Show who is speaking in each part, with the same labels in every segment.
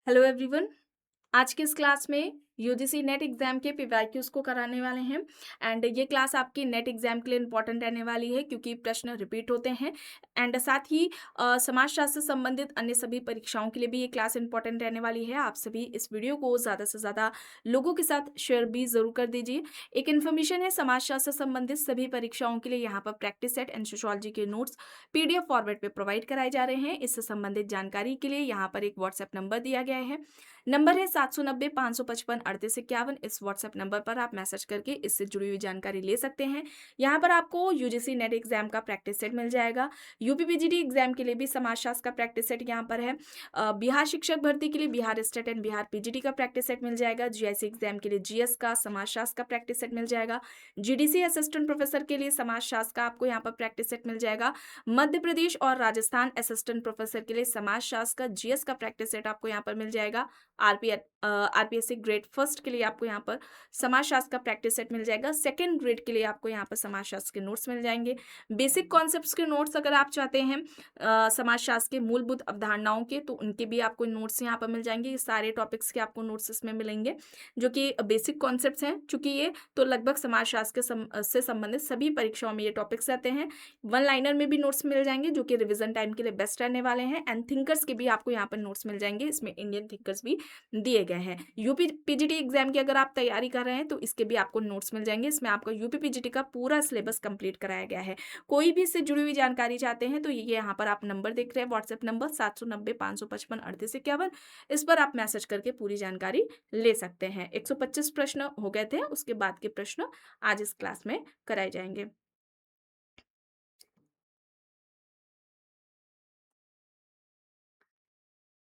Speaker 1: Hello everyone. आज के इस क्लास में यूजीसी नेट एग्जाम के पीवाईक्यूज को कराने वाले हैं। एंड ये क्लास आपकी नेट एग्जाम के लिए इंपॉर्टेंट रहने वाली है क्योंकि प्रश्न रिपीट होते हैं। एंड साथ ही समाजशास्त्र से संबंधित अन्य सभी परीक्षाओं के लिए भी ये क्लास इंपॉर्टेंट रहने वाली है। आप सभी इस वीडियो को ज़्यादा से ज़्यादा लोगों के साथ शेयर भी ज़रूर कर दीजिए। एक इन्फॉर्मेशन है, समाजशास्त्र से संबंधित सभी परीक्षाओं के लिए यहाँ पर प्रैक्टिस सेट एंड सोशोलॉजी के नोट्स PDF फॉर्मेट पे प्रोवाइड कराए जा रहे हैं। इससे संबंधित जानकारी के लिए यहाँ पर एक व्हाट्सएप नंबर दिया गया है। नंबर है 790-555-3851। इस व्हाट्सएप नंबर पर आप मैसेज करके इससे जुड़ी हुई जानकारी ले सकते हैं। यहाँ पर आपको यूजीसी नेट एग्जाम का प्रैक्टिस सेट मिल जाएगा। यूपीपीजीडी एग्जाम के लिए भी समाजशास्त्र का प्रैक्टिस सेट यहाँ पर है। बिहार शिक्षक भर्ती के लिए Bihar state and Bihar PGD का प्रैक्टिस सेट मिल जाएगा। जीआईसी एग्जाम के लिए जीएस का समाजशास्त्र का प्रैक्टिस सेट मिल जाएगा। जीडीसी असिस्टेंट प्रोफेसर के लिए समाजशास्त्र का आपको यहाँ पर प्रैक्टिस सेट मिल जाएगा। मध्य प्रदेश और राजस्थान असिस्टेंट प्रोफेसर के लिए समाजशास्त्र का जीएस का प्रैक्टिस सेट आपको यहाँ पर मिल जाएगा। आरपीएससी ग्रेड फर्स्ट के लिए आपको यहाँ पर समाजशास्त्र का प्रैक्टिस सेट मिल जाएगा। सेकंड ग्रेड के लिए आपको यहाँ पर समाजशास्त्र के नोट्स मिल जाएंगे। बेसिक कॉन्सेप्ट्स के नोट्स अगर आप चाहते हैं समाजशास्त्र के मूलभूत अवधारणाओं के, तो उनके भी आपको नोट्स यहाँ पर मिल जाएंगे। ये सारे टॉपिक्स के आपको नोट्स इसमें मिलेंगे जो कि बेसिक कॉन्सेप्ट्स हैं। चूंकि ये तो लगभग समाजशास्त्र से संबंधित सभी परीक्षाओं में ये टॉपिक्स रहते हैं। वन लाइनर में भी नोट्स मिल जाएंगे जो कि रिविजन टाइम के लिए बेस्ट रहने वाले हैं। एंड थिंकर्स के भी आपको यहाँ पर नोट्स मिल जाएंगे। इसमें इंडियन थिंकर्स भी दिए गए हैं। यूपी पीजीटी एग्जाम की अगर आप तैयारी कर रहे हैं तो इसके भी आपको नोट्स मिल जाएंगे। इसमें आपका यूपी पीजीटी का पूरा सिलेबस कंप्लीट कराया गया है। कोई भी इससे जुड़ी हुई जानकारी चाहते हैं तो ये यहाँ पर आप नंबर देख रहे हैं, व्हाट्सएप नंबर 790-555-3851। इस पर आप मैसेज करके पूरी जानकारी ले सकते हैं। 125 प्रश्न हो गए थे, उसके बाद के प्रश्न आज इस क्लास में कराए जाएंगे।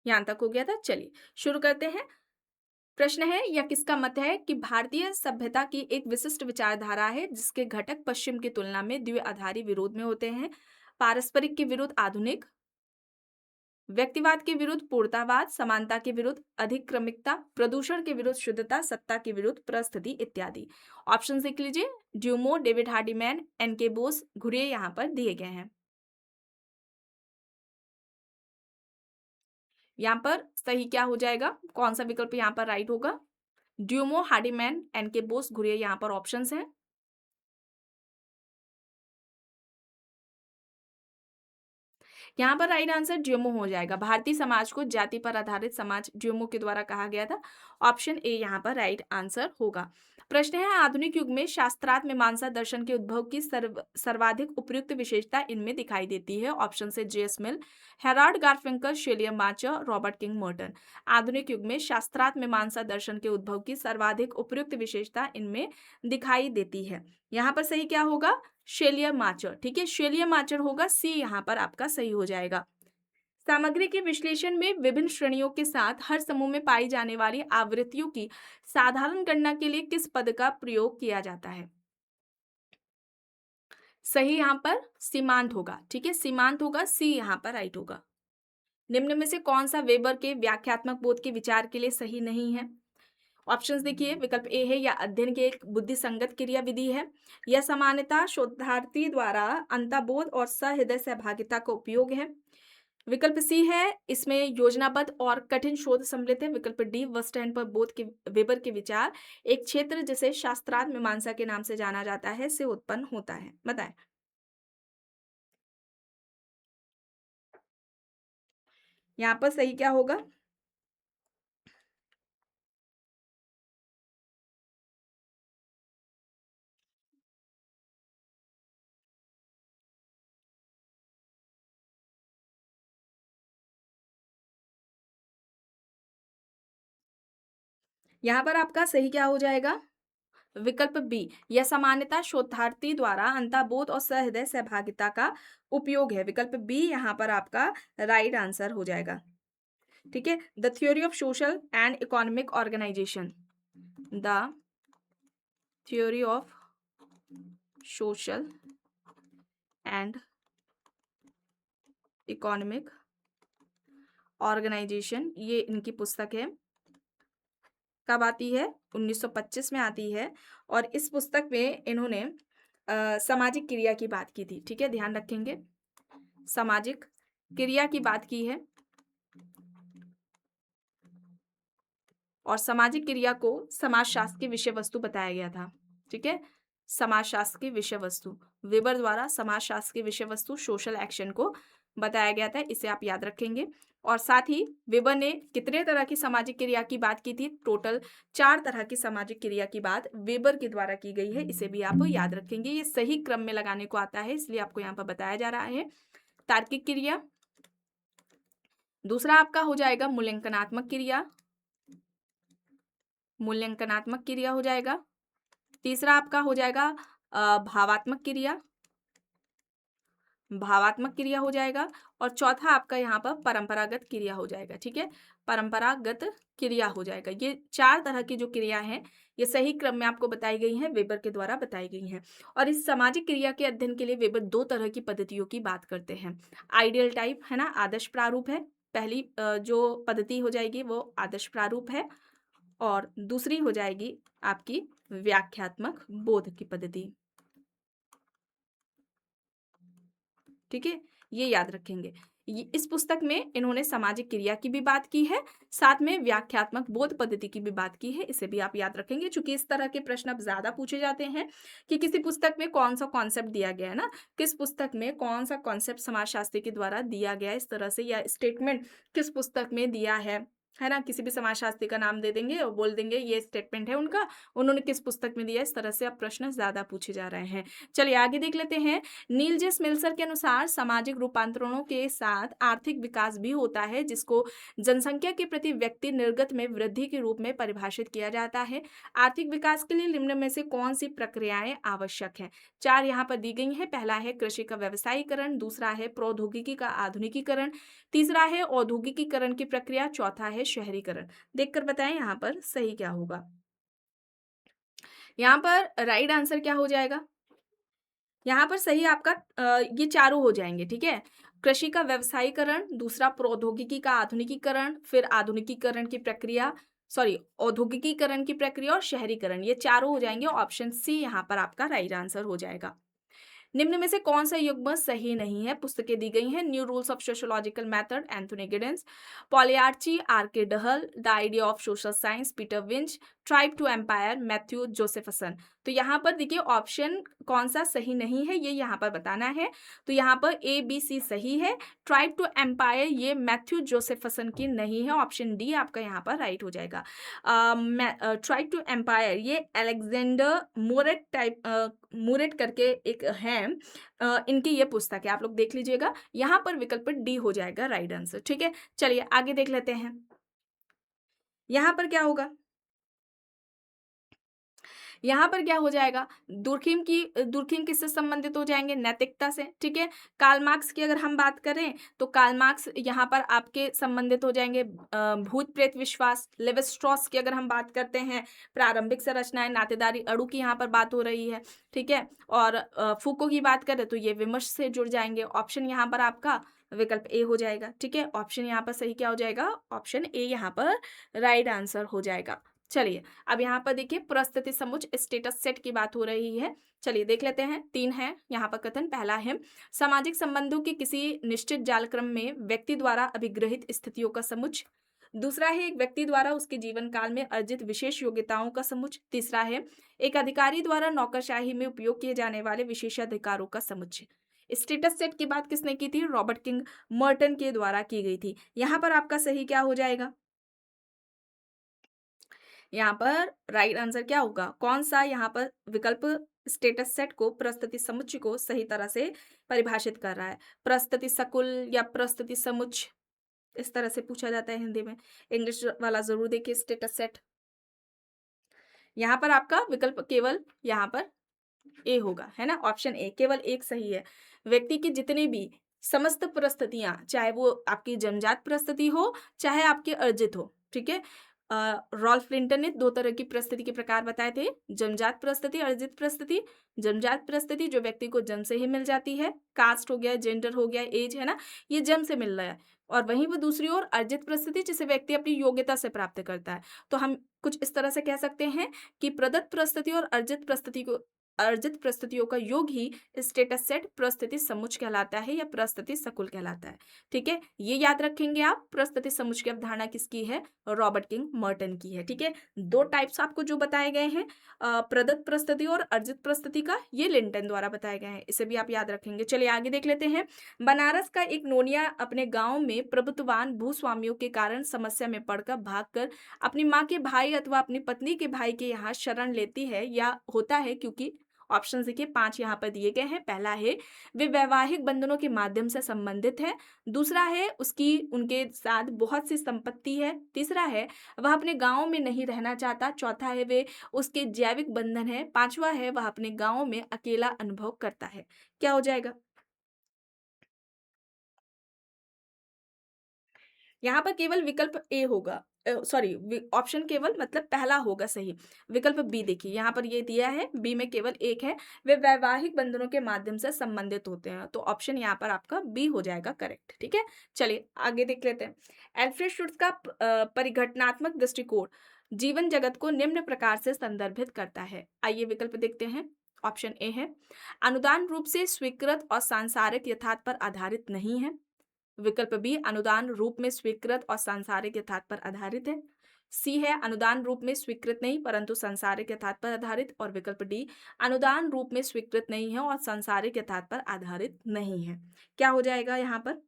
Speaker 1: यहां तक हो गया था। चलिए शुरू करते हैं। प्रश्न है, यह किसका मत है कि भारतीय सभ्यता की एक विशिष्ट विचारधारा है जिसके घटक पश्चिम की तुलना में द्विआधारी विरोध में होते हैं? पारस्परिक के विरुद्ध आधुनिक, व्यक्तिवाद के विरुद्ध पूर्णतावाद, समानता के विरुद्ध अधिक्रमिकता, प्रदूषण के विरुद्ध शुद्धता, सत्ता के विरुद्ध परिस्थिति इत्यादि। ऑप्शन देख लीजिए। ड्यूमो, डेविड हार्डीमैन, एन.के. बोस, घुरिये यहाँ पर दिए गए हैं। यहाँ पर सही क्या हो जाएगा, कौन सा विकल्प यहाँ पर राइट होगा? ड्यूमो, हार्डीमैन, एन.के. बोस, घुरिये यहाँ पर ऑप्शंस हैं। यहाँ पर राइट आंसर ड्यूमो हो जाएगा। भारतीय समाज को जाति पर आधारित समाज ड्यूमो के द्वारा कहा गया था। ऑप्शन ए यहाँ पर राइट आंसर होगा। प्रश्न है, आधुनिक युग में शास्त्रार्थ मीमांसा दर्शन के उद्भव की सर्वाधिक उपयुक्त विशेषता इनमें दिखाई देती है? ऑप्शन से जे.एस. मिल, हेराल्ड गारफिंकल, शेलियम मार्चर, रॉबर्ट किंग मर्टन। आधुनिक युग में शास्त्रार्थ मीमांसा दर्शन के उद्भव की सर्वाधिक उपयुक्त विशेषता इनमें दिखाई देती है। यहाँ पर सही क्या होगा? शेलियर मार्चर। ठीक है, शेलियर मार्चर होगा। सी यहाँ पर आपका सही हो जाएगा। सामग्री के विश्लेषण में विभिन्न श्रेणियों के साथ हर समूह में पाई जाने वाली आवृत्तियों की साधारण गणना के लिए किस पद का प्रयोग किया जाता है? सही यहाँ पर सीमांत होगा। ठीक है, सीमांत होगा। सी यहाँ पर राइट होगा। निम्न में से कौन सा वेबर के व्याख्यात्मक बोध के विचार के लिए सही नहीं है? ऑप्शंस देखिए। विकल्प ए है, या अध्ययन की एक बुद्धि संगत क्रिया विधि है, या समानता शोधार्थी द्वारा अंतर्बोध और सहृदय सहभागिता का उपयोग है। विकल्प सी है, इसमें योजनाबद्ध और कठिन शोध सम्मिलित है। विकल्प डी, वेस्टर्न पर बोध के वेबर के विचार एक क्षेत्र जिसे शास्त्रार्थ मीमांसा के नाम से जाना जाता है से उत्पन्न होता है। बताएं। यहाँ पर सही क्या होगा? यहाँ पर आपका सही क्या हो जाएगा? विकल्प बी, यह सामान्यता शोधार्थी द्वारा अंतर्बोध और सहृदय सहभागिता का उपयोग है। विकल्प बी यहाँ पर आपका राइट आंसर हो जाएगा। ठीक है, the theory of social and economic organisation, the theory of social and economic organisation, ये इनकी पुस्तक है। कब आती है? 1925 में आती है। और इस पुस्तक में इन्होंने सामाजिक क्रिया की बात की थी। ठीक है, ध्यान रखेंगे, सामाजिक क्रिया की बात की है। और सामाजिक क्रिया को समाजशास्त्र की विषय वस्तु बताया गया था। ठीक है, समाजशास्त्र की विषय वस्तु वेबर द्वारा समाजशास्त्र की विषय वस्तु सोशल एक्शन को बताया गया था, इसे आप याद रखेंगे। और साथ ही वेबर ने कितने तरह की सामाजिक क्रिया की बात की थी? टोटल 4 तरह की सामाजिक क्रिया की बात वेबर के द्वारा की गई है, इसे भी आप याद रखेंगे। ये सही क्रम में लगाने को आता है, इसलिए आपको यहाँ पर बताया जा रहा है। तार्किक क्रिया, दूसरा आपका हो जाएगा मूल्यांकनात्मक क्रिया, मूल्यांकनात्मक क्रिया हो जाएगा। तीसरा आपका हो जाएगा भावात्मक क्रिया, भावात्मक क्रिया हो जाएगा। और चौथा आपका यहाँ पर परंपरागत क्रिया हो जाएगा। ठीक है, परंपरागत क्रिया हो जाएगा। ये 4 तरह की जो क्रिया हैं, ये सही क्रम में आपको बताई गई हैं, वेबर के द्वारा बताई गई हैं। और इस सामाजिक क्रिया के अध्ययन के लिए वेबर 2 तरह की पद्धतियों की बात करते हैं। आइडियल टाइप है ना, आदर्श प्रारूप है। पहली जो पद्धति हो जाएगी वो आदर्श प्रारूप है, और दूसरी हो जाएगी आपकी व्याख्यात्मक बोध की पद्धति। ठीक है, ये याद रखेंगे। इस पुस्तक में इन्होंने सामाजिक क्रिया की भी बात की है, साथ में व्याख्यात्मक बोध पद्धति की भी बात की है, इसे भी आप याद रखेंगे। चूंकि इस तरह के प्रश्न अब ज्यादा पूछे जाते हैं कि किसी पुस्तक में कौन सा कॉन्सेप्ट दिया गया है ना, किस पुस्तक में कौन सा कॉन्सेप्ट समाजशास्त्री के द्वारा दिया गया है इस तरह से, या स्टेटमेंट किस पुस्तक में दिया है ना। किसी भी समाजशास्त्री का नाम दे देंगे और बोल देंगे ये स्टेटमेंट है उनका, उन्होंने किस पुस्तक में दिया, इस तरह से अब प्रश्न ज्यादा पूछे जा रहे हैं। चलिए आगे देख लेते हैं। नील जे स्मिल्सर के अनुसार सामाजिक रूपांतरणों के साथ आर्थिक विकास भी होता है, जिसको जनसंख्या के प्रति व्यक्ति निर्गत में वृद्धि के रूप में परिभाषित किया जाता है। आर्थिक विकास के लिए निम्न में से कौन सी प्रक्रियाएं आवश्यक हैं? 4 यहाँ पर दी गई हैं। पहला है कृषि का व्यवसायीकरण, दूसरा है प्रौद्योगिकी का आधुनिकीकरण, तीसरा है औद्योगिकीकरण की प्रक्रिया, चौथा है शहरीकरण। देखकर बताएं यहाँ पर सही क्या होगा। यहाँ पर राइट आंसर क्या हो जाएगा? यहाँ पर सही आपका ये चारों हो जाएंगे। ठीक है, कृषि का व्यवसायीकरण, दूसरा प्रौद्योगिकी का आधुनिकीकरण, फिर आधुनिकीकरण की प्रक्रिया, सॉरी औद्योगिकीकरण की प्रक्रिया और शहरीकरण, ये चारों हो जाएंगे। ऑप्शन सी यहाँ पर आपका राइट आंसर हो जाएगा। निम्न में से कौन सा युग्म सही नहीं है? पुस्तकें दी गई हैं। New rules of sociological method, Anthony Giddens, polyarchy, R K Dahl, the idea of social science, Peter Winch, tribe to empire, Matthew Josephson. तो यहाँ पर देखिए ऑप्शन कौन सा सही नहीं है, ये यहाँ पर बताना है। तो यहाँ पर ए बी सी सही है, ट्राइब टू एम्पायर ये मैथ्यू जोसेफसन की नहीं है, ऑप्शन डी आपका यहाँ पर राइट हो जाएगा। ट्राइब टू एम्पायर ये अलेक्जेंडर मोरेट करके एक है, इनकी ये पुस्तक है, आप लोग देख लीजिएगा। यहाँ पर विकल्प डी हो जाएगा राइट आंसर। ठीक है, चलिए आगे देख लेते हैं। यहाँ पर क्या होगा? यहाँ पर क्या हो जाएगा? दुर्खिम किससे संबंधित हो जाएंगे? नैतिकता से। ठीक है, कार्ल मार्क्स की अगर हम बात करें तो कार्ल मार्क्स यहाँ पर आपके संबंधित हो जाएंगे भूत प्रेत विश्वास। लेवी स्ट्रॉस की अगर हम बात करते हैं प्रारंभिक संरचनाएं, नातेदारी अणु की यहाँ पर बात हो रही है। ठीक है, और फूको की बात करें तो ये विमर्श से जुड़ जाएंगे। ऑप्शन यहाँ पर आपका विकल्प ए हो जाएगा। ठीक है, ऑप्शन यहाँ पर सही क्या हो जाएगा? ऑप्शन ए यहाँ पर राइट आंसर हो जाएगा। चलिए अब यहाँ पर देखिए प्रस्तुति समुच्चय स्टेटस सेट की बात हो रही है। चलिए देख लेते हैं। 3 है यहाँ पर कथन। पहला है सामाजिक संबंधों की किसी निश्चित जालक्रम में व्यक्ति द्वारा अभिग्रहित स्थितियों का समुच्चय। दूसरा है एक व्यक्ति द्वारा उसके जीवन काल में अर्जित विशेष योग्यताओं का समुच्चय। तीसरा है एक अधिकारी द्वारा नौकरशाही में उपयोग किए जाने वाले विशेषाधिकारों का समुच्चय। स्टेटस सेट की बात किसने की थी? रॉबर्ट किंग मर्टन के द्वारा की गई थी। यहाँ पर आपका सही क्या हो जाएगा? यहाँ पर राइट आंसर क्या होगा? कौन सा यहाँ पर विकल्प स्टेटस सेट को प्रस्तुति समुच्चय को सही तरह से परिभाषित कर रहा है? प्रस्तुति सकुल या प्रस्तुति समुच्चय, इस तरह से पूछा जाता है हिंदी में। इंग्लिश वाला जरूर देखिए स्टेटस सेट। यहाँ पर आपका विकल्प केवल यहाँ पर ए होगा, है ना, ऑप्शन ए केवल एक सही है। व्यक्ति की जितनी भी समस्त परिस्थितियां, चाहे वो आपकी जन्मजात परिस्थिति हो चाहे आपकी अर्जित हो। ठीक है, रॉल्फ लिंटन ने 2 तरह की परिस्थिति के प्रकार बताए थे, जन्मजात परिस्थिति, अर्जित परिस्थिति। जन्मजात परिस्थिति जो व्यक्ति को जन्म से ही मिल जाती है, कास्ट हो गया, जेंडर हो गया, एज है ना, ये जन्म से मिल रहा है। और वहीं वो दूसरी ओर अर्जित परिस्थिति जिसे व्यक्ति अपनी योग्यता से प्राप्त करता है। तो हम कुछ इस तरह से कह सकते हैं कि प्रदत्त परिस्थिति और अर्जित परिस्थिति को अर्जित प्रस्तुतियों का योग ही स्टेटस सेट प्रस्तुति समुच्चय कहलाता है या प्रस्तुति सकुल कहलाता है। ठीक है, ये याद रखेंगे आप। प्रस्तुति समुच्चय की अवधारणा किसकी है? रॉबर्ट किंग मर्टन की है। ठीक है, दो टाइप्स आपको जो बताए गए हैं, प्रदत्त प्रस्तुति और अर्जित प्रस्तुति का, ये लिंटन द्वारा बताए गए हैं, इसे भी आप याद रखेंगे। चलिए आगे देख लेते हैं। बनारस का एक नोनिया अपने गांव में प्रभुत्ववान भूस्वामियों के कारण समस्या में पड़कर भागकर अपनी माँ के भाई अथवा अपनी पत्नी के भाई के यहाँ शरण लेती है या होता है, क्योंकि ऑप्शन देखिए 5 यहाँ पर दिए गए हैं। पहला है वे वैवाहिक बंधनों के माध्यम से संबंधित है। दूसरा है उसकी उनके साथ बहुत सी संपत्ति है। तीसरा है वह अपने गांव में नहीं रहना चाहता। चौथा है वे उसके जैविक बंधन है। पांचवा है वह अपने गांव में अकेला अनुभव करता है। क्या हो जाएगा? यहाँ पर केवल विकल्प ए होगा, सॉरी, ऑप्शन केवल मतलब पहला होगा सही। विकल्प बी देखिए, यहाँ पर ये दिया है, बी में केवल एक है, वे वैवाहिक बंधनों के माध्यम से संबंधित होते हैं, तो ऑप्शन यहाँ पर आपका बी हो जाएगा करेक्ट। ठीक है, चलिए आगे देख लेते हैं। एल्फ्रेड शुट्ज का परिघटनात्मक दृष्टिकोण जीवन जगत को निम्न प्रकार से संदर्भित करता है। आइए विकल्प देखते हैं। ऑप्शन ए है अनुदान रूप से स्वीकृत और सांसारिक यथार्थ पर आधारित नहीं है। विकल्प बी अनुदान रूप में स्वीकृत और सांसारिक यथार्थ पर आधारित है। सी है अनुदान रूप में स्वीकृत नहीं परंतु सांसारिक यथार्थ पर आधारित। और विकल्प डी अनुदान रूप में स्वीकृत नहीं है और सांसारिक यथार्थ पर आधारित नहीं है। क्या हो जाएगा यहाँ पर?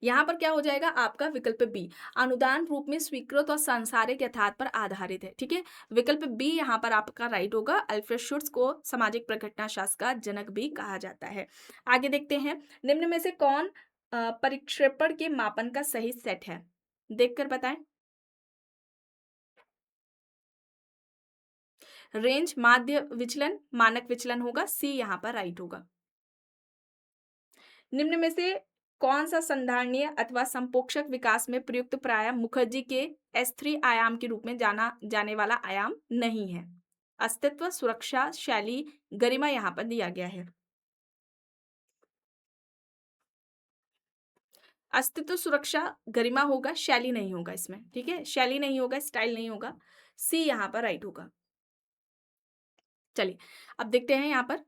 Speaker 1: यहाँ पर क्या हो जाएगा आपका? विकल्प बी अनुदान रूप में स्वीकृत और सांसारिक यथार्थ पर आधारित है। ठीक है, विकल्प बी यहाँ पर आपका राइट होगा। अल्फ्रेड शुट्ज को सामाजिक प्रघटना शास्त्र का जनक भी कहा जाता है। आगे देखते हैं, निम्न में से कौन परिक्षेपण के मापन का सही सेट है? देखकर बताएं। रेंज, माध्य विचलन, मानक विचलन होगा। सी यहाँ पर राइट होगा। निम्न में से कौन सा संधारणीय अथवा संपोषक विकास में प्रयुक्त प्राय मुखर्जी के S3 आयाम के रूप में जाना जाने वाला आयाम नहीं है? अस्तित्व, सुरक्षा, शैली, गरिमा यहाँ पर दिया गया है। अस्तित्व, सुरक्षा, गरिमा होगा, शैली नहीं होगा इसमें। ठीक है, शैली नहीं होगा, स्टाइल नहीं होगा। सी यहाँ पर राइट होगा। चलिए अब देखते हैं यहाँ पर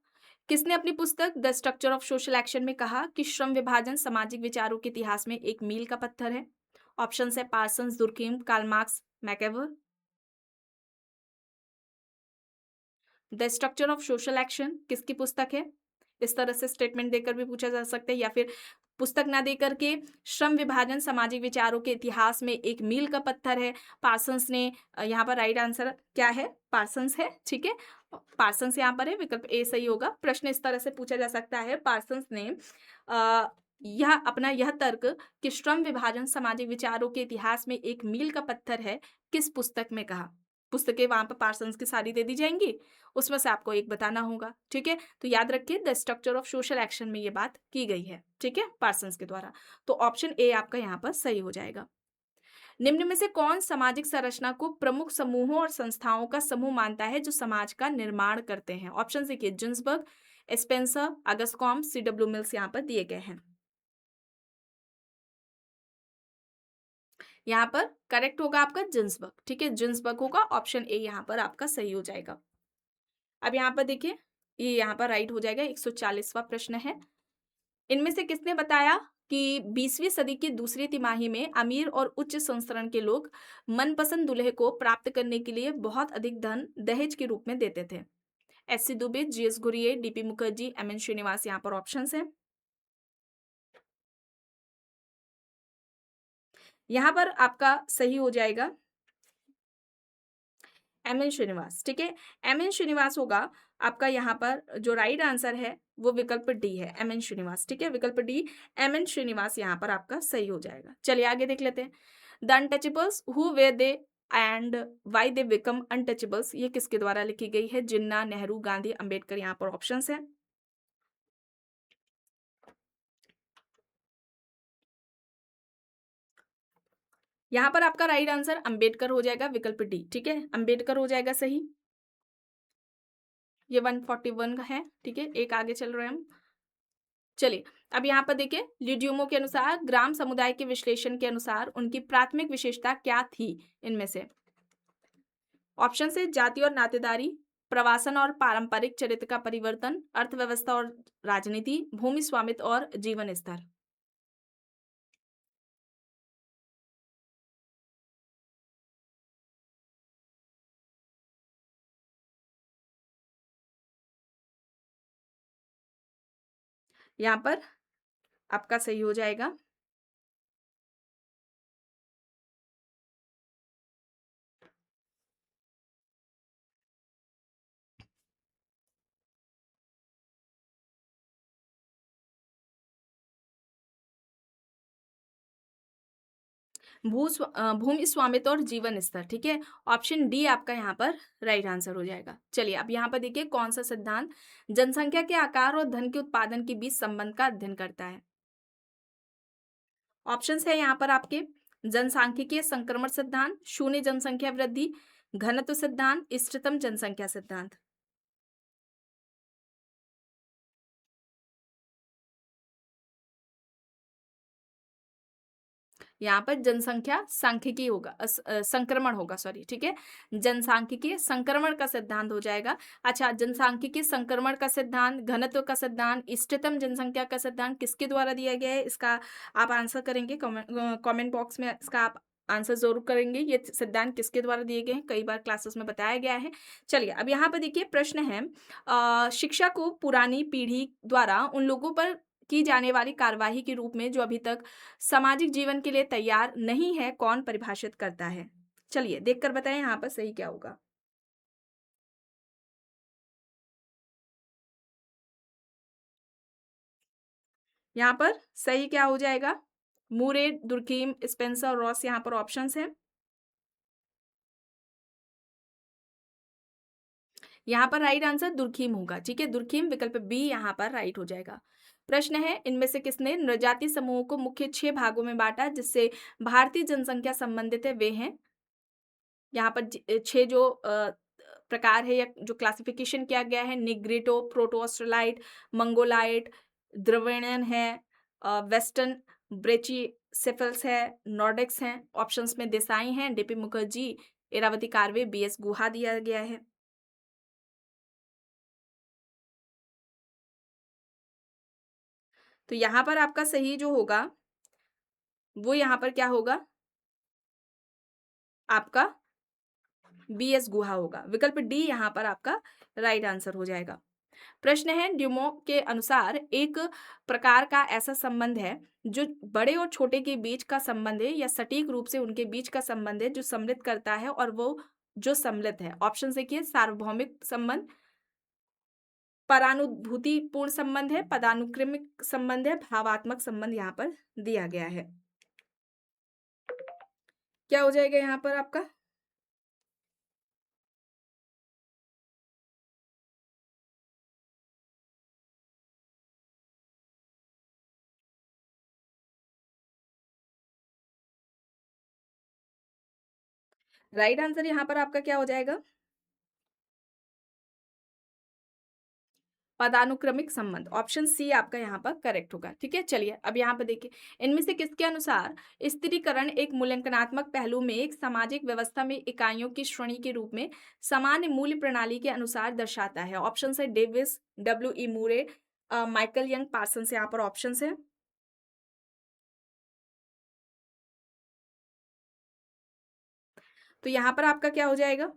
Speaker 1: किसने अपनी पुस्तक the structure of social action में कहा कि श्रम विभाजन सामाजिक विचारों के इतिहास में एक मील का पत्थर है। ऑप्शन है Parsons, Durkheim, Karl Marx, MacIver. The structure of social action किसकी पुस्तक है? इस तरह से स्टेटमेंट देकर भी पूछा जा सकता है, या फिर पुस्तक ना देकर के श्रम विभाजन सामाजिक विचारों के इतिहास में एक मील का पत्थर है। पार्सन्स ने, यहाँ पर राइट आंसर क्या है? पार्सन्स है। ठीक है, पार्सन्स यहाँ पर है, विकल्प ए सही होगा। प्रश्न इस तरह से पूछा जा सकता है, पार्सन्स ने यह अपना यह तर्क कि श्रम विभाजन सामाजिक विचारों के इतिहास में एक मील का पत्थर है किस पुस्तक में कहा? पुस्तकें वहां पर पार्सन्स की सारी दे दी जाएंगी, उसमें से आपको एक बताना होगा। ठीक है, तो याद रखिए the structure of social action में ये बात की गई है। ठीक है, पार्सन्स के द्वारा। तो ऑप्शन ए आपका यहाँ पर सही हो जाएगा। निम्न में से कौन सामाजिक संरचना को प्रमुख समूहों और संस्थाओं का समूह मानता है जो समाज का निर्माण करते हैं? ऑप्शन देखिए जिन्सबर्ग, स्पेंसर, अगस्कॉम, C.W. मिल्स यहाँ पर दिए गए हैं। यहाँ पर करेक्ट होगा आपका जिन्सबर्ग। ठीक है, जिन्सबर्ग होगा, ऑप्शन ए यहाँ पर आपका सही हो जाएगा। अब यहाँ पर देखिए, ये यहाँ पर राइट हो जाएगा। 140वां प्रश्न है, इनमें से किसने बताया कि 20वीं सदी की दूसरी तिमाही में अमीर और उच्च संस्करण के लोग मनपसंद दूल्हे को प्राप्त करने के लिए बहुत अधिक धन दहेज के रूप में देते थे? S.C. Dubey, G.S. Ghurye, D.P. Mukherjee, M.N. Srinivas यहाँ पर ऑप्शंस हैं। यहाँ पर आपका सही हो जाएगा M.N. श्रीनिवास। ठीक है, M.N. श्रीनिवास होगा आपका। यहाँ पर जो राइट आंसर है वो विकल्प डी है, M.N. श्रीनिवास। ठीक है, विकल्प डी M.N. श्रीनिवास यहाँ पर आपका सही हो जाएगा। चलिए आगे देख लेते हैं। The untouchables, who way they and why they become untouchables, ये किसके द्वारा लिखी गई है? जिन्ना, नेहरू, गांधी, अंबेडकर यहाँ पर ऑप्शंस है। यहाँ पर आपका राइट आंसर अंबेडकर हो जाएगा, विकल्प डी। ठीक है, अंबेडकर हो जाएगा सही। ये 141 है। ठीक है, एक आगे चल रहे हैं हम। चलिए, अब यहाँ पर देखिए ल्यूड्यूमो के अनुसार ग्राम समुदाय के विश्लेषण के अनुसार उनकी प्राथमिक विशेषता क्या थी इनमें से? ऑप्शन से जाति और नातेदारी, प्रवासन और पारंपरिक चरित्र का परिवर्तन, अर्थव्यवस्था और राजनीति, भूमि स्वामित्व और जीवन स्तर। यहाँ पर आपका सही हो जाएगा। भूमि स्वामित्व और जीवन स्तर, ठीक है। ऑप्शन डी आपका यहाँ पर राइट आंसर हो जाएगा। चलिए, अब यहाँ पर देखिए कौन सा सिद्धांत जनसंख्या के आकार और धन के उत्पादन के बीच संबंध का अध्ययन करता है? ऑप्शंस है यहाँ पर आपके जनसांख्यिकीय संक्रमण सिद्धांत, शून्य जनसंख्या वृद्धि, घनत्व सिद्धांत, इष्टतम जनसंख्या सिद्धांत। यहाँ पर जनसंख्या सांख्यिकी होगा, संक्रमण होगा, सॉरी, ठीक है। जनसांख्यिकीय संक्रमण का सिद्धांत हो जाएगा। अच्छा, जनसांख्यिकीय संक्रमण का सिद्धांत, घनत्व का सिद्धांत, इष्टतम जनसंख्या का सिद्धांत किसके द्वारा दिया गया है? इसका आप आंसर करेंगे कमेंट बॉक्स में, इसका आप आंसर जरूर करेंगे। ये सिद्धांत किसके द्वारा दिए गए हैं? कई बार क्लासेस में बताया गया है। चलिए, अब यहाँ पर देखिए प्रश्न है, शिक्षा को पुरानी पीढ़ी द्वारा उन लोगों पर की जाने वाली कार्यवाही के रूप में जो अभी तक सामाजिक जीवन के लिए तैयार नहीं है, कौन परिभाषित करता है? चलिए देखकर बताएं यहाँ पर सही क्या होगा। यहाँ पर सही क्या हो जाएगा? मूरे, दुर्कीम, स्पेंसर और रॉस यहाँ पर ऑप्शंस हैं। यहाँ पर राइट आंसर दुर्कीम होगा, ठीक है। दुर्कीम विकल्प बी यहाँ पर राइट हो जाएगा। प्रश्न है, इनमें से किसने नृजातीय समूहों को मुख्य 6 भागों में बांटा जिससे भारतीय जनसंख्या संबंधित है? वे हैं यहाँ पर 6 जो प्रकार है या जो क्लासिफिकेशन किया गया है, निग्रिटो, प्रोटो ऑस्ट्रेलाइट, मंगोलाइट, द्रविडियन है, वेस्टर्न ब्रेचिसेफल्स है, नॉर्डिक्स हैं। ऑप्शंस में देसाई हैं, डीपी मुखर्जी, इरावती कार्वे, बीएस गुहा दिया गया है। तो यहाँ पर आपका सही जो होगा वो यहाँ पर क्या होगा? आपका बीएस गुहा होगा। विकल्प डी यहाँ पर आपका राइट आंसर हो जाएगा। प्रश्न है, ड्यूमो के अनुसार एक प्रकार का ऐसा संबंध है जो बड़े और छोटे के बीच का संबंध है या सटीक रूप से उनके बीच का संबंध है जो सम्मिलित करता है और वो जो सम्मिलित है। ऑप्शन देखिए, सार्वभौमिक संबंध, परानुभूतिपूर्ण संबंध है, पदानुक्रमिक संबंध है, भावात्मक संबंध यहाँ पर दिया गया है। क्या हो जाएगा यहाँ पर आपका? राइट आंसर यहाँ पर आपका क्या हो जाएगा? पदानुक्रमिक संबंध, ऑप्शन सी आपका यहाँ पर करेक्ट होगा, ठीक है। चलिए, अब यहाँ पर देखिए, इनमें से किसके अनुसार स्थिरीकरण एक मूल्यांकनात्मक पहलू में एक सामाजिक व्यवस्था में इकाइयों की श्रेणी के रूप में सामान्य मूल्य प्रणाली के अनुसार दर्शाता है? ऑप्शन है डेविस, डब्ल्यू ई मूरे, माइकल यंग, पार्सन, यहाँ पर ऑप्शन है। तो यहाँ पर आपका क्या हो जाएगा?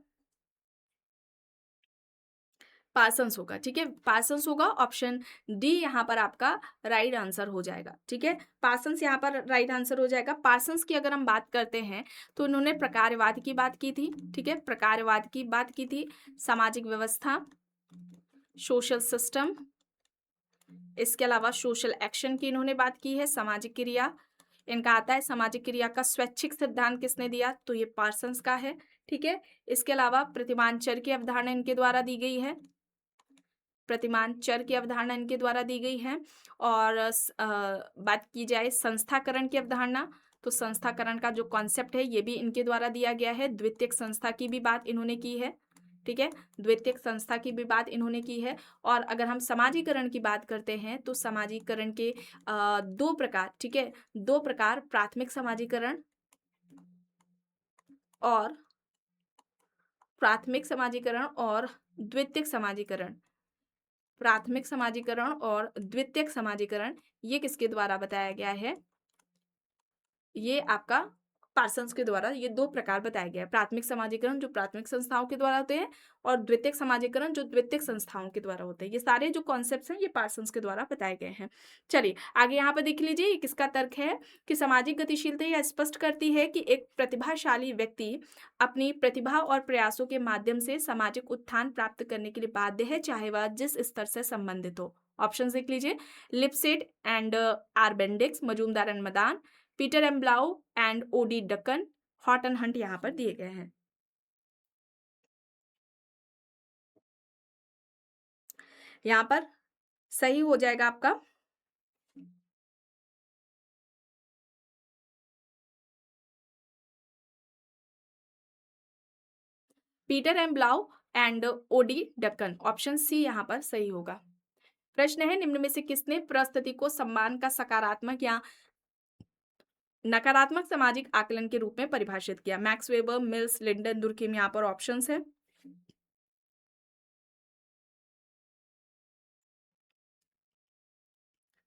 Speaker 1: पार्सन्स होगा, ठीक है। पार्सन्स होगा, ऑप्शन डी यहाँ पर आपका राइट आंसर हो जाएगा, ठीक है। पार्सन्स यहाँ पर राइट आंसर हो जाएगा। पार्सन्स की अगर हम बात करते हैं तो उन्होंने प्रकारवाद की बात की थी, ठीक है, प्रकारवाद की बात की थी, सामाजिक व्यवस्था, सोशल सिस्टम, इसके अलावा सोशल एक्शन की इन्होंने बात की है, सामाजिक क्रिया। इनका आता है सामाजिक क्रिया का स्वैच्छिक सिद्धांत किसने दिया? तो ये पार्सन्स का है, ठीक है। इसके अलावा प्रतिमान चर की अवधारणा इनके द्वारा दी गई है, प्रतिमान चर की अवधारणा इनके द्वारा दी गई है। और बात की जाए संस्थाकरण की अवधारणा, तो संस्थाकरण का जो कॉन्सेप्ट है ये भी इनके द्वारा दिया गया है। द्वितीयक संस्था की भी बात इन्होंने की है, ठीक है। द्वितीयक संस्था की भी बात इन्होंने की है। और अगर हम समाजीकरण की बात करते हैं तो समाजीकरण के 2 प्रकार, ठीक है, 2 प्रकार, और प्राथमिक समाजीकरण और द्वितीयक समाजीकरण। प्राथमिक समाजीकरण और द्वितीयक समाजीकरण ये किसके द्वारा बताया गया है? ये आपका पार्सन्स के द्वारा ये 2 प्रकार बताया गया है। प्राथमिक समाजीकरण जो प्राथमिक संस्थाओं के द्वारा होते हैं और द्वितीयक समाजीकरण जो द्वितीयक संस्थाओं के द्वारा होते हैं। ये सारे जो कॉन्सेप्ट्स हैं ये पार्सन्स के द्वारा बताए गए हैं। चलिए आगे यहाँ पर देख लीजिए, ये किसका तर्क है कि सामाजिक गतिशीलता यह स्पष्ट करती है कि एक प्रतिभाशाली व्यक्ति अपनी प्रतिभा और प्रयासों के माध्यम से सामाजिक उत्थान प्राप्त करने के लिए बाध्य है, चाहे वह जिस स्तर से संबंधित हो। ऑप्शंस देख लीजिए, Lipset and Bendix, Majumdar and Madan, Peter M Blau and O D Duncan, Horton Hunt यहाँ पर दिए गए हैं। यहाँ पर सही हो जाएगा आपका Peter M Blau and O D Duncan, option C यहाँ पर सही होगा। प्रश्न है, निम्न में से किसने परिस्थिति को सम्मान का सकारात्मक या नकारात्मक सामाजिक आकलन के रूप में परिभाषित किया? Max Weber, Mills, Linton, Durkheim, यहाँ पर ऑप्शंस है।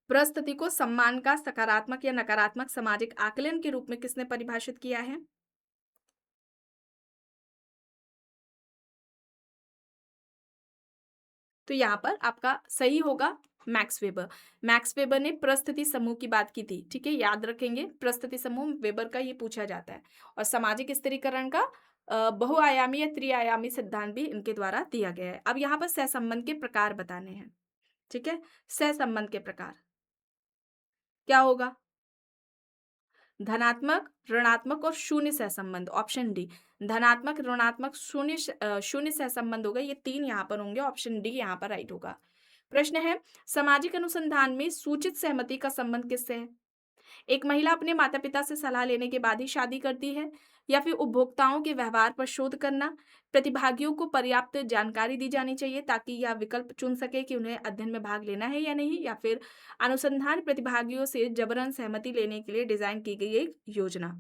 Speaker 1: परिस्थिति को सम्मान का सकारात्मक या नकारात्मक सामाजिक आकलन के रूप में किसने परिभाषित किया है? तो यहाँ पर आपका सही होगा मैक्स वेबर। मैक्स वेबर ने परिस्थिति समूह की बात की थी, ठीक है, याद रखेंगे परिस्थिति समूह वेबर का ये पूछा जाता है। और सामाजिक स्थिरीकरण का बहुआयामी या त्रिआयामी सिद्धांत भी इनके द्वारा दिया गया है। अब यहाँ पर सहसंबंध के प्रकार बताने हैं, ठीक है। सहसंबंध के प्रकार क्या होगा? धनात्मक, ऋणात्मक और शून्य सहसंबंध, ऑप्शन डी। धनात्मक, ऋणात्मक, शून्य सहसंबंध होगा, ये 3 यहाँ पर होंगे, ऑप्शन डी यहाँ पर राइट होगा। प्रश्न है, सामाजिक अनुसंधान में सूचित सहमति का संबंध किससे है? एक महिला अपने माता पिता से सलाह लेने के बाद ही शादी करती है, या फिर उपभोक्ताओं के व्यवहार पर शोध करना, प्रतिभागियों को पर्याप्त जानकारी दी जानी चाहिए ताकि यह विकल्प चुन सके कि उन्हें अध्ययन में भाग लेना है या नहीं, या फिर अनुसंधान प्रतिभागियों से जबरन सहमति लेने के लिए डिजाइन की गई एक योजना।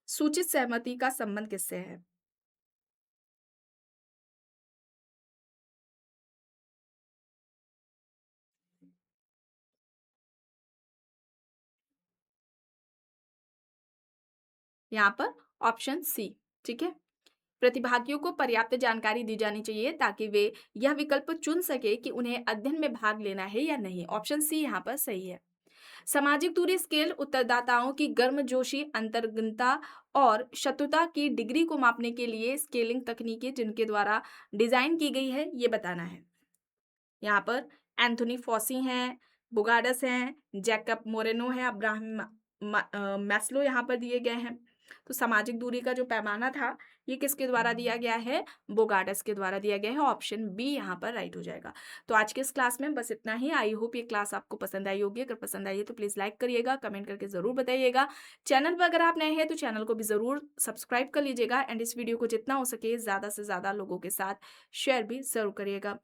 Speaker 1: सूचित सहमति का संबंध किससे है? यहाँ पर ऑप्शन सी, ठीक है। प्रतिभागियों को पर्याप्त जानकारी दी जानी चाहिए ताकि वे यह विकल्प चुन सके कि उन्हें अध्ययन में भाग लेना है या नहीं, ऑप्शन सी यहाँ पर सही है। सामाजिक दूरी स्केल उत्तरदाताओं की गर्मजोशी, अंतर्गनता और शत्रुता की डिग्री को मापने के लिए स्केलिंग तकनीकें जिनके द्वारा डिजाइन की गई है ये बताना है। यहाँ पर एंथोनी फॉसी हैं, बुगाडस हैं, जैकब मोरेनो है, अब्राहम मैस्लो यहाँ पर दिए गए हैं। तो सामाजिक दूरी का जो पैमाना था ये किसके द्वारा दिया गया है? बोगार्डस के द्वारा दिया गया है, ऑप्शन बी यहाँ पर राइट हो जाएगा। तो आज के इस क्लास में बस इतना ही। आई होप ये क्लास आपको पसंद आई होगी। अगर पसंद आई है तो प्लीज़ लाइक करिएगा, कमेंट करके ज़रूर बताइएगा। चैनल पर अगर आप नए हैं तो चैनल को भी ज़रूर सब्सक्राइब कर लीजिएगा एंड इस वीडियो को जितना हो सके ज़्यादा से ज़्यादा लोगों के साथ शेयर भी ज़रूर करिएगा।